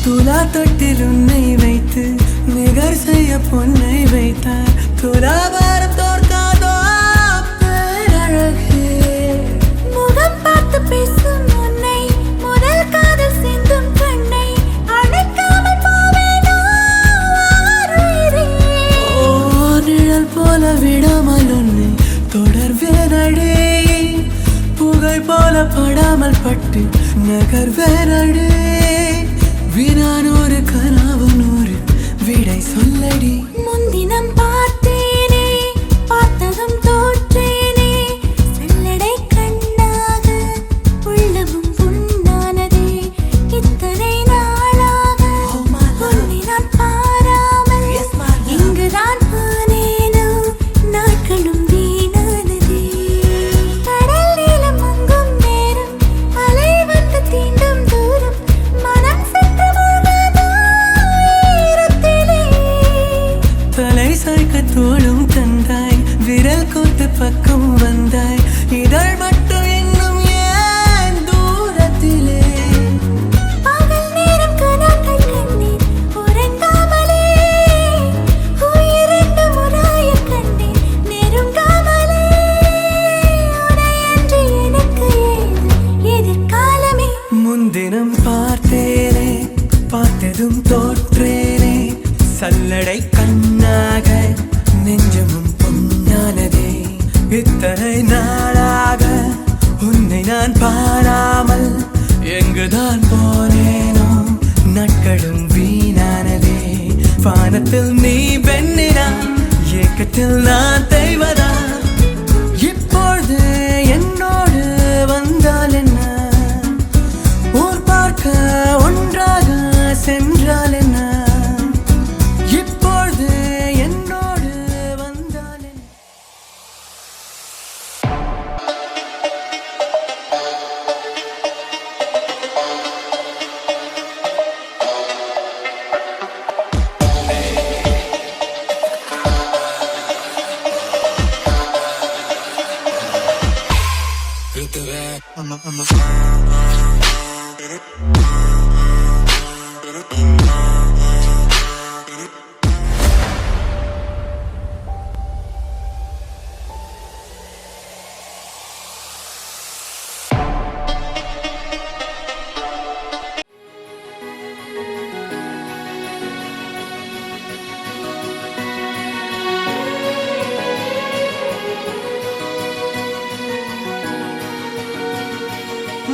துலா தொட்டில் உன்னை வைத்து நிகர் செய்ய பொன்னை வைத்தார். துலாபாரம் தோற்காதோ பேரழகே. முகம் பார்த்து பேசும் உன்னை, முதல் காதல் சிந்தும் கண்ணை அணைக்காமல் போவேனோ ஆருயிரே. ஓ நிழல் போல விடாமல் உன்னை தொடர்வேனடே. புகை போல படாமல் பட்டு நகர்வேனடே. வினானூறு கனவு நூறு விடை சொல்லடி. முன்தினம் பார்த்தேனே, பார்த்ததும் தோற்றேனே. செல்லடை கண்ணாக உள்ளமும் புண்ணானதே. இத்தனை நாளாக உன்னை நான் பாராமல் இங்குதான் போனேனோ. நாட்களும் வீணானதே. கடல் நீளம் அங்கும் நேரம், அலை வந்து தீண்டும் தூரம். மனம் சென்று மூழ்காதோ ஈரத்திலே. தலை சாய்க்க தோளும் தந்தாய், விரல் கோத்து பக்கம் வந்தாய். இதழ் மட்டும் இன்னும் ஏன் தூரத்திலே. பகல் நேரம் கனாக்கள் கண்டேன் உறங்காமலே. உயிரென்று முராயக் கண்டேன் நெருங்காமலே. உனையன்றி எனக்கு ஏது எதிர்காலமே. முன்தினம் பார்த்தேனே, பார்த்ததும் தோற்றேனே. சல்லடை கண்ணாக நெஞ்சமும் பொன்னானதே. இத்தனை நாளாக உன்னை நான் பாராமல் எங்குதான் போனேனோ. நாட்களும் வீணானதே. வானத்தில் நீ பெண்ணினா, ஏக்கத்தில் நான் தெய்வதா. இப்பொழுது என்னோடு வந்தால் என்ன, ஊர் பார்க்க ஒன்றாக சென்றால் என்ன. இப்பொழுது என்னோடு வந்தால் என்ன.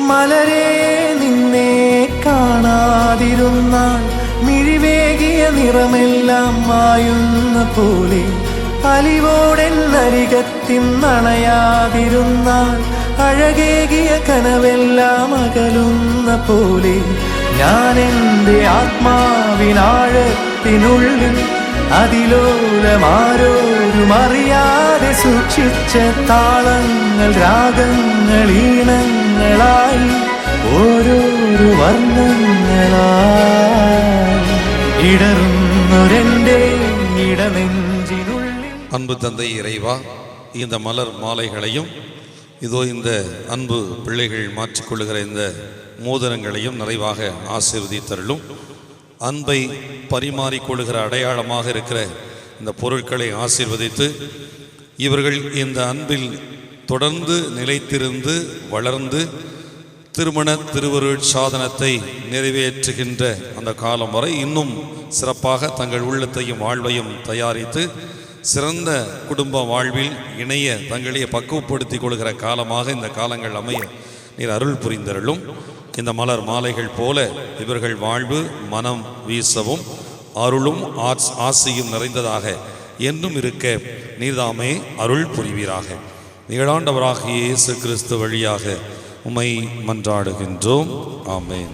മലരേ നിന്നെ കാണാതിരുന്നാൽ മിഴിവേകിയ നിറമെല്ലാം മായുന്ന പോലെ. അലിവോടെന്നരികത്തിന്നണയാതിരുന്നാൽ അഴകേകിയ കനവെല്ലാം അകലുന്ന പോലെ. ഞാൻ എൻ്റെ ആത്മാവിനാഴത്തിനുള്ളിൽ അതിലോലമാരോരും അറിയാതെ സൂക്ഷിച്ച താളങ്ങൾ, രാഗങ്ങൾ, ഈണങ്ങളായി ഓരോരോ വർണ്ണങ്ങളായി ഇടറുന്നൊരെൻ്റെ ഇടനെഞ്ചിനുള്ളിൽ. அன்பு தந்தை இறைவா, இந்த மலர் மாலைகளையும் இதோ இந்த அன்பு பிள்ளைகள் மாற்றிக்கொள்ளுகிற இந்த மோதிரங்களையும் நிறைவாக ஆசீர்வதித்தருளும். அன்பை பரிமாறிக்கொள்ளுகிற அடையாளமாக இருக்கிற இந்த பொருட்களை ஆசீர்வதித்து இவர்கள் இந்த அன்பில் தொடர்ந்து நிலைத்திருந்து வளர்ந்து திருமண திருவருட் சாதனத்தை நிறைவேற்றுகின்ற அந்த காலம் வரை இன்னும் சிறப்பாக தங்கள் உள்ளத்தையும் வாழ்வையும் தயாரித்து சிறந்த குடும்ப வாழ்வில் இணைய தங்களையே பக்குவப்படுத்திக் கொள்கிற காலமாக இந்த காலங்கள் அமைய நீர் அருள் புரிந்தருளும். இந்த மலர் மாலைகள் போல இவர்கள் வாழ்வு மனம் வீசவும் அருளும் ஆசியும் நிறைந்ததாக என்றும் இருக்க நீர்தாமே அருள் புரிவீராக. நிகழாண்டவராகிய இயேசு கிறிஸ்து வழியாக உம்மை மன்றாடுகின்றோம். ஆமென்.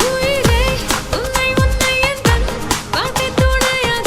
உயிரே உன்னை எந்தன் வாழ்க்கை துணையாய்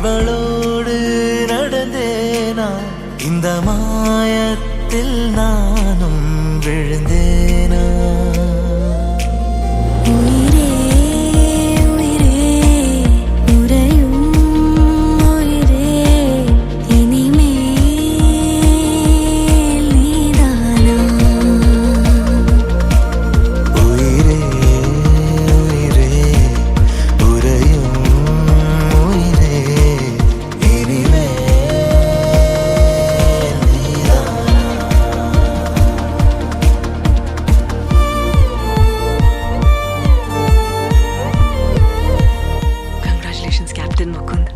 இவளோடு நடந்தேனா இந்த மாயத்தில் நானும் விழுந்தேனா உயிரே உயிரே உறையும் உயிரே இனிமேல் நீதானா உயிரே உயிரே உறையும் உயிரே இனிமேல் Congratulations, Captain Mukund.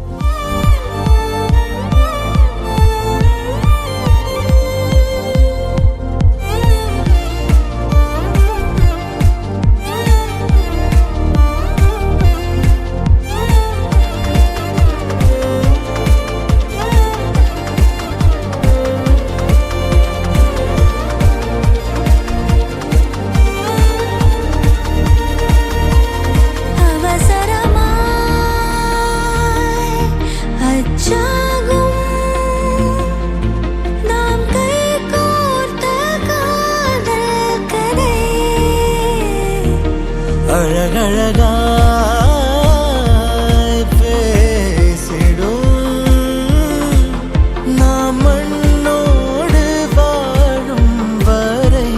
அவசரமாய் அச்சாகும் நாம் கைகோர்த்த காதல் கதை அழகழகாய் பேசிடும் நாம் மண்ணோடு வாழும் வரை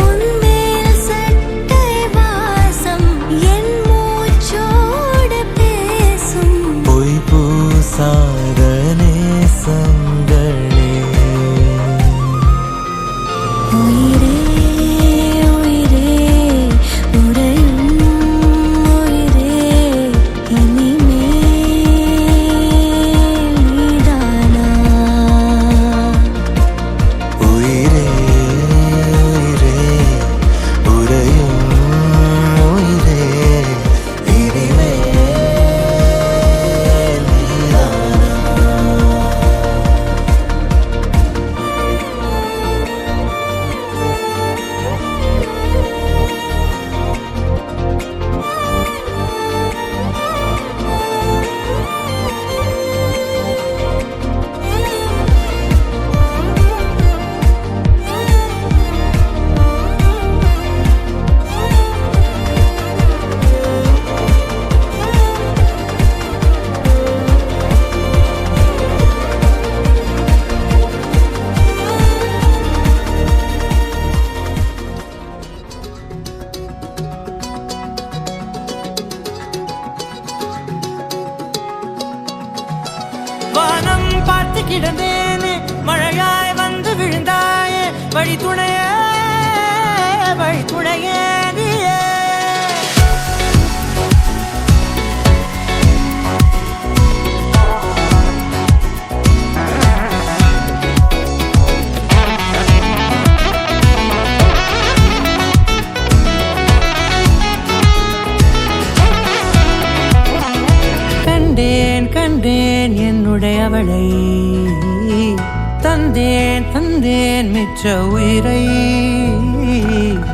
உன்மேல் சட்டை வாசம் என் மூச்சோடு பேசும் பொய் பூசாத நேசங்களே உயிரே உயிரே உறையும் உயிரே இனிமேல் நீதானா உயிரே உயிரே உறையும் உயிரே இனிமேல் வானம் பார்த்து கிடந்தேனே மழையாய் வந்து விழுந்தாயே வழி துணையே நீயே கண்டேன் கண்டேன் என்னுடையவளை தந்தேன் தந்தேன் மிச்ச உயிரை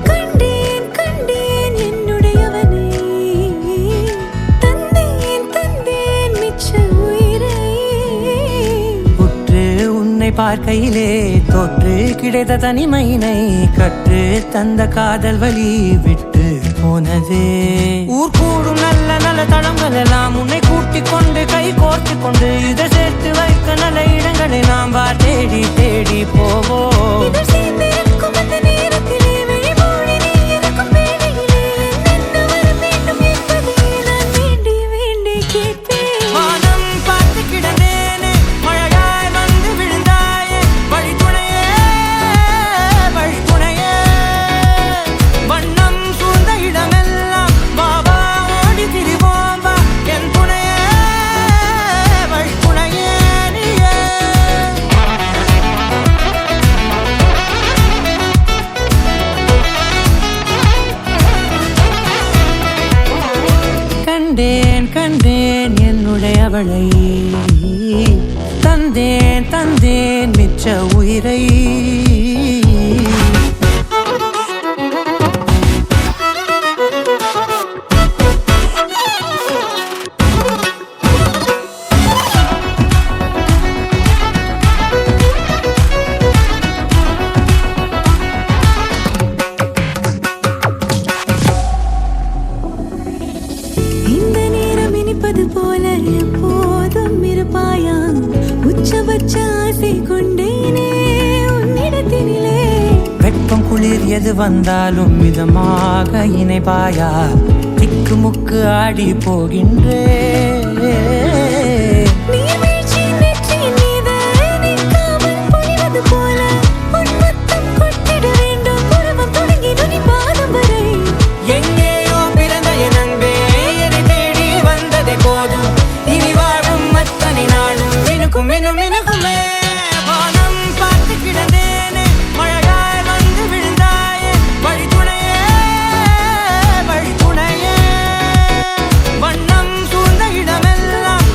கண்டேன் கண்டேன் என்னுடையவனை தந்தேன் தந்தேன் மிச்ச உயிரை உற்று உன்னை பார்க்கையிலே தொற்று கிடைத்த தனிமையினை கற்று தந்த காதல் வழி விட்டு போனதே ஊர் கூடும் நல்ல நல்ல தளங்கள் எல்லாம் உன்னை கூட்டிக் கொண்டு கை கோர்த்து கொண்டு இதை சேர்த்து வைக்க நல்ல இடங்களை நாம் வா தேடி தேடி போவோம் இதழ் சேர்ந்திருக்கும் அந்த நேரத்திலே விழிமூடி நீ இருக்கும் வேளையிலே என்னென்ன வர வேண்டும் என்பதை நான் வேண்டி வேண்டி கேட்பேன் வானம் பார்த்து கிடந்தேனே மழையாய் வந்து விழுந்தாயே வழி துணையே வண்ணம் சூழ்ந்த இடமெல்லாம் பாபா ஓடி திரிவோம் வா என் துணையே வழி துணையே நீயே கண்டேன் கண்டேன் என்னுடையவளை தந்தேன் தந்தேன் மிச்ச உயிரை எது வந்தாலும் மிதமாக இணைப்பாயா திக்குமுக்கு ஆடி போகின்றே நீர்வீழ்ச்சி நெற்றியின் மீது நிற்காமல் பொழிவது போல உன் முத்தம் கொட்டிட வேண்டும் உருவம் தொடங்கி நுனி பாதம் வரை எங்கேயோ பிறந்த என் அன்பே என்னை தேடி வந்ததே போதும் இனி வாழும் அத்தனை நாளும் மினுக்கும் மினும் மினுக்குமே வானம் பார்த்து கிடந்தேனே மழையாய் வந்து விழுந்தாயே வழித்துணையே வழித்துணையே வண்ணம் சூழ்ந்த இடமெல்லாம்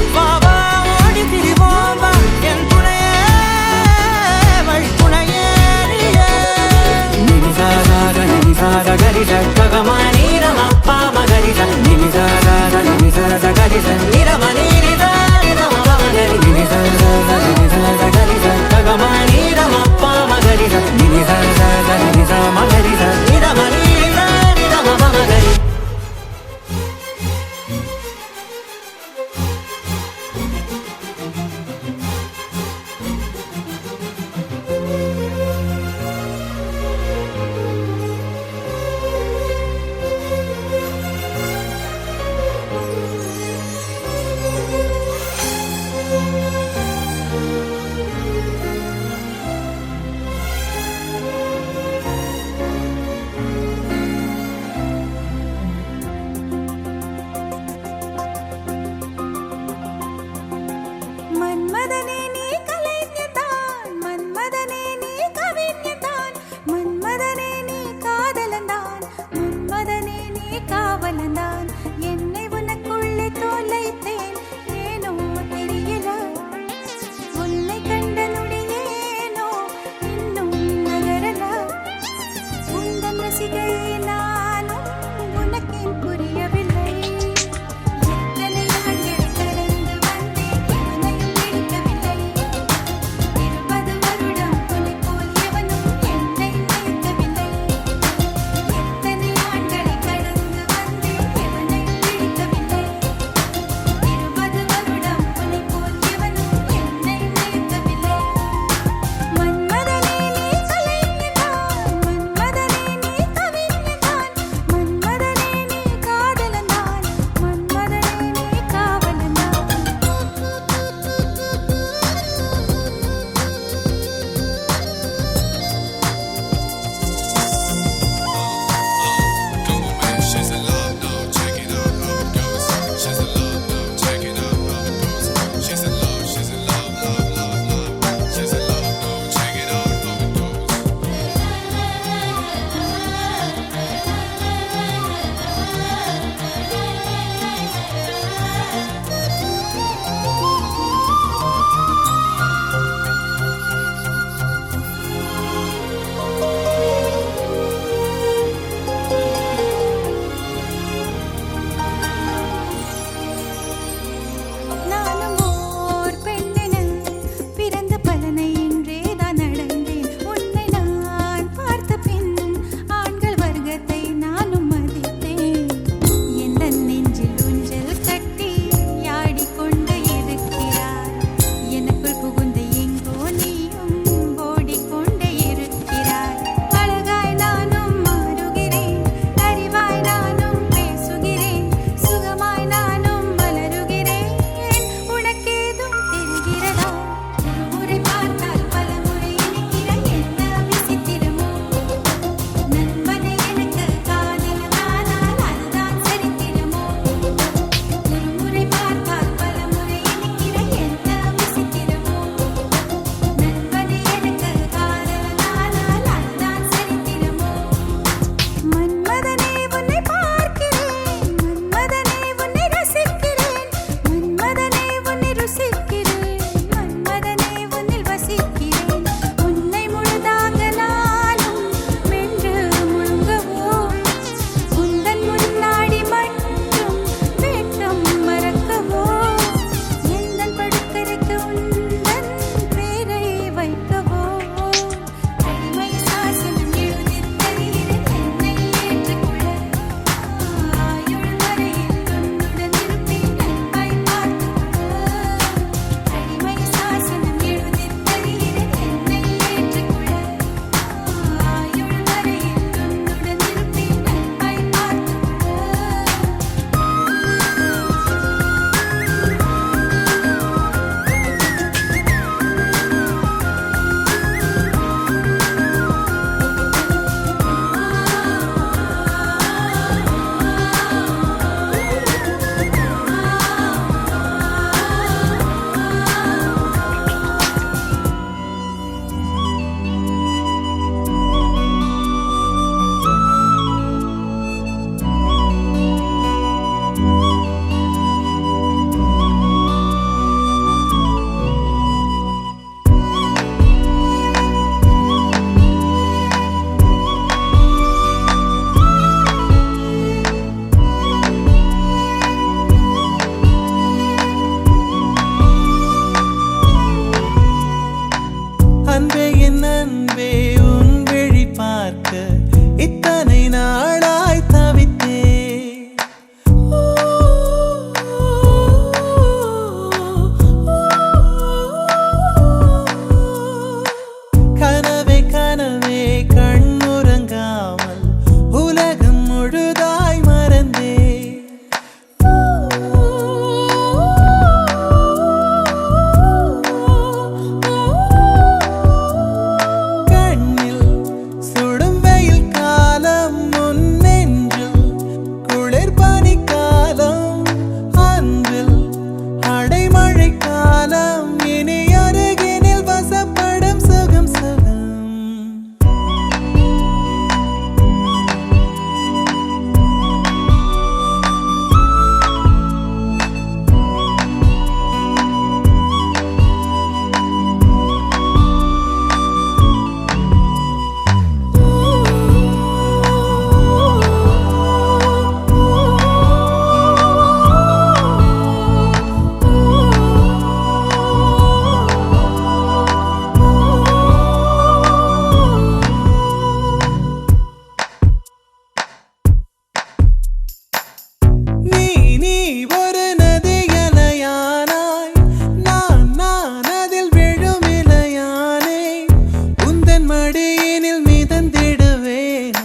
உந்தன் மடியினில் மிதந்திடுவேனோ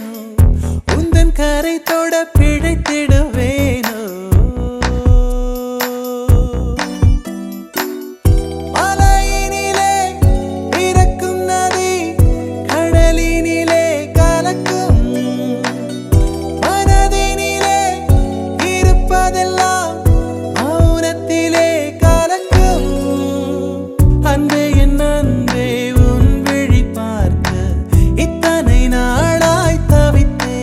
உந்தன் கரை தொட பிழைத்திடுவேனோ மலையினிலே பிறக்கும் நதி கடலினிலே கலக்கும் மனதினிலே இருப்பதெல்லாம் மௌனத்திலே கலக்கும் அன்பே என் அன்பே உன் விழி பார்க்க இத்தனை நாளாய் தவித்தே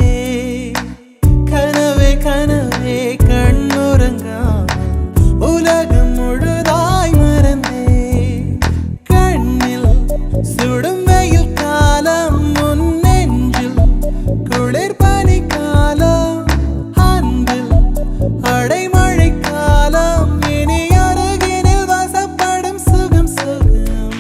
கனவே கனவே கண்ணுறங்காமல் உலகம் முழுதாய் மறந்தே கண்ணில் சுடும் வெயில் காலம் முன் நெஞ்சில் குளிர் பனி காலம் அன்பில் அடைமழை காலம் இனி அருகினில் வசப்படும் சுகம் சுகம்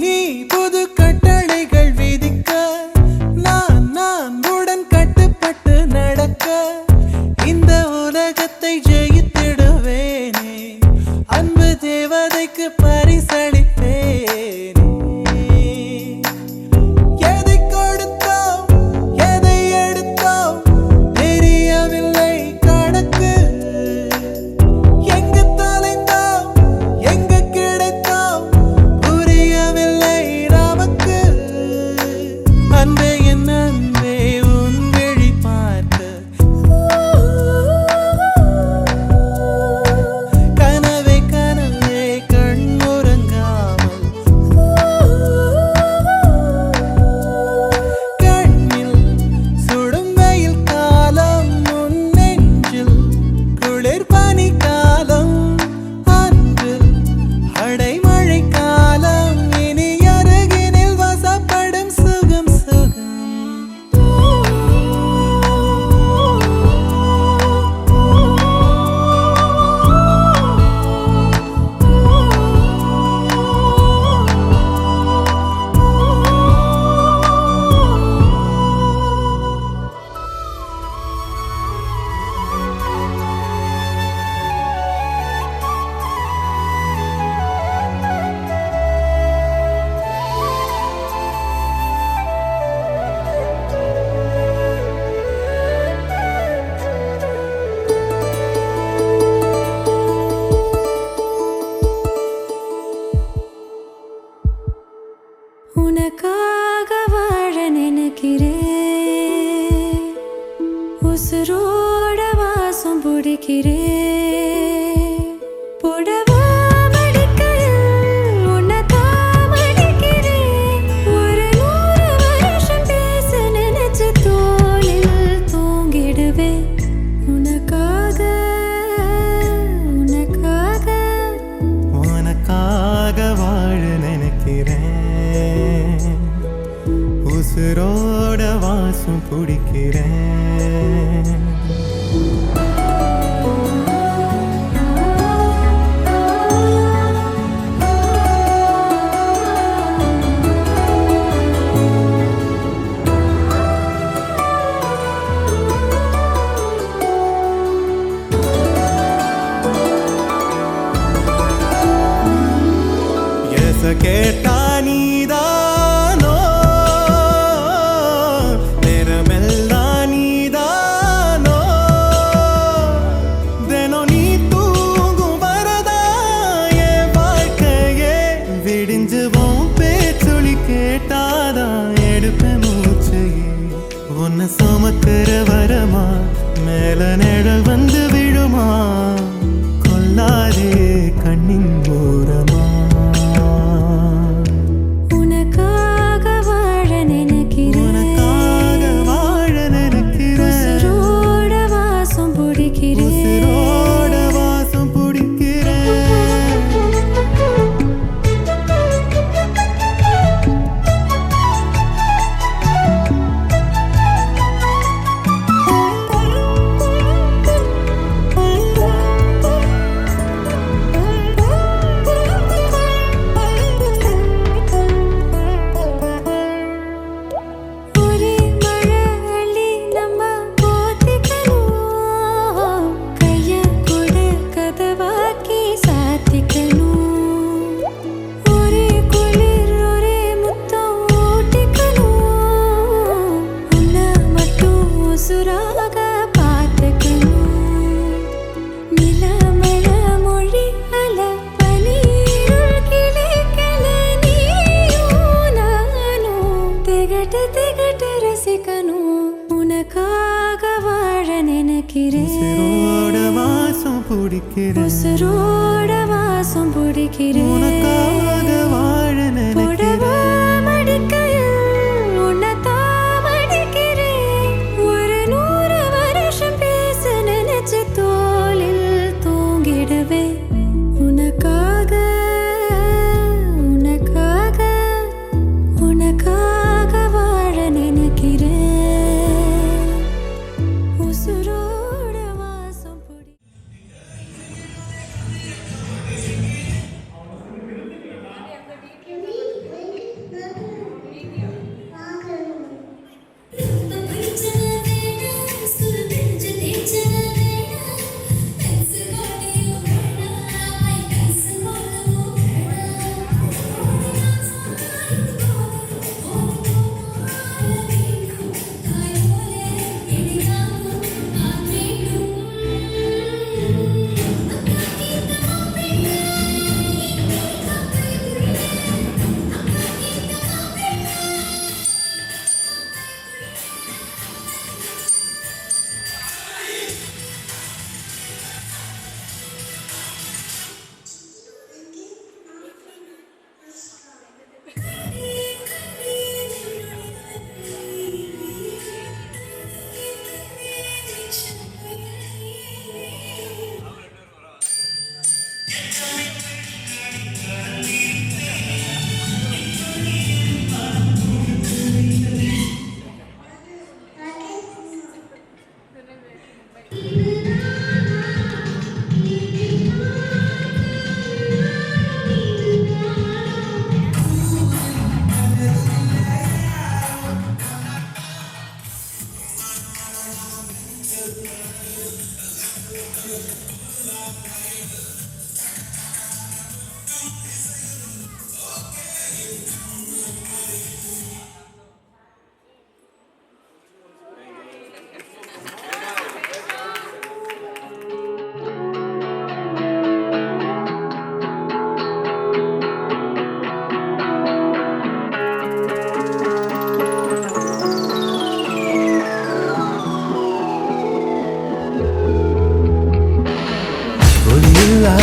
நீ புது கட்டளைகள் விதிக்க நான் உடன் கட்டுப்பட்டு நடக்க இந்த உலகத்தை ஜெயித்திடுவேனே அன்பு தேவதைக்கு பரிசளிப்பேனே எதை கொடுத்தோம் எதை எடுத்தோம் தெரியவில்லை கணக்கு எங்கு தொலைந்தோம் எங்கு கிடைத்தோம் புரியவில்லை நமக்கு அன்பே என் அன்பே உன் விழி பார்க்க கனவே கனவே கண்ணுறங்காமல் கண்ணில் சுடும் வெயில் காலம் முன் நெஞ்சில் குளிர் பனி காலம் அன்பில் அடைமழை காலம் இனி அருகினில் வசப்படும் சுகம் சுகம் உனக்காக வாழ நினைக்கிறேன் உசுரோட வாசம் பிடிக்கிறேன் புடவா மடிக்கையில் உன்னைத்தான் மடிக்கிறேன் ஒரு 100 வருஷம் பேச நினைச்சு தோளில் தூங்கிடுவேன் உனக்காக உனக்காக உனக்காக வாழ நினைக்கிறேன் உசுரோட வாசம் பிடிக்கிறேன் கேட்டா நீதானோ நேரமெல்லாம் நீதானோ தினம் நீ தூங்கும் வரதா என் வாழ்க்கையே விடிஞ்சுவோம் பேச்சொலி கேட்டாதான் எடுப்பேன் மூச்சையே உன்னை சுமக்கிற வரமா மேல நிழல் வந்து விழுமா கொல்லாதே கண்ணின் ஓரமா உசுரோட வாசம் பிடிக்கிறேன் பிடிக்கிறேன் உசிரோட வாசம் பிடிக்கிறேன் உசுரோட வாசம் பிடிக்கிறேன் உனக்காக வாழ புடவா நினைக்கிறேன் மடிக்கையில் உன்னைத்தான் மடிக்கிறேன். ஒரு 100 வருஷம் பேச நினைச்ச தோளில் தூங்கிடுவேன். உனக்காக உனக்காக உனக்காக வாழ நினைக்கிறேன். உசுரோட வாசம் பிடி ஒளியில்லா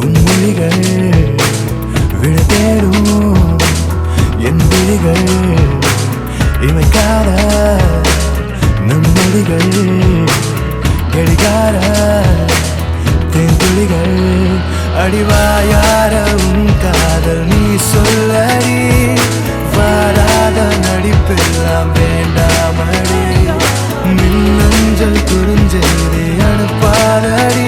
உன் மொழிகள் விழ தேடும் என் விழிகள் இமைக்காத நம் மொழிகள் கடிகார தென்துளிகள் அடிவாயார உன் காதல் நீ சொல்லடி வாராத நடிப்பெல்லாம் வேண்டாமடி மின்னஞ்சல் குறுஞ்செய்தி அனுப்பாதடி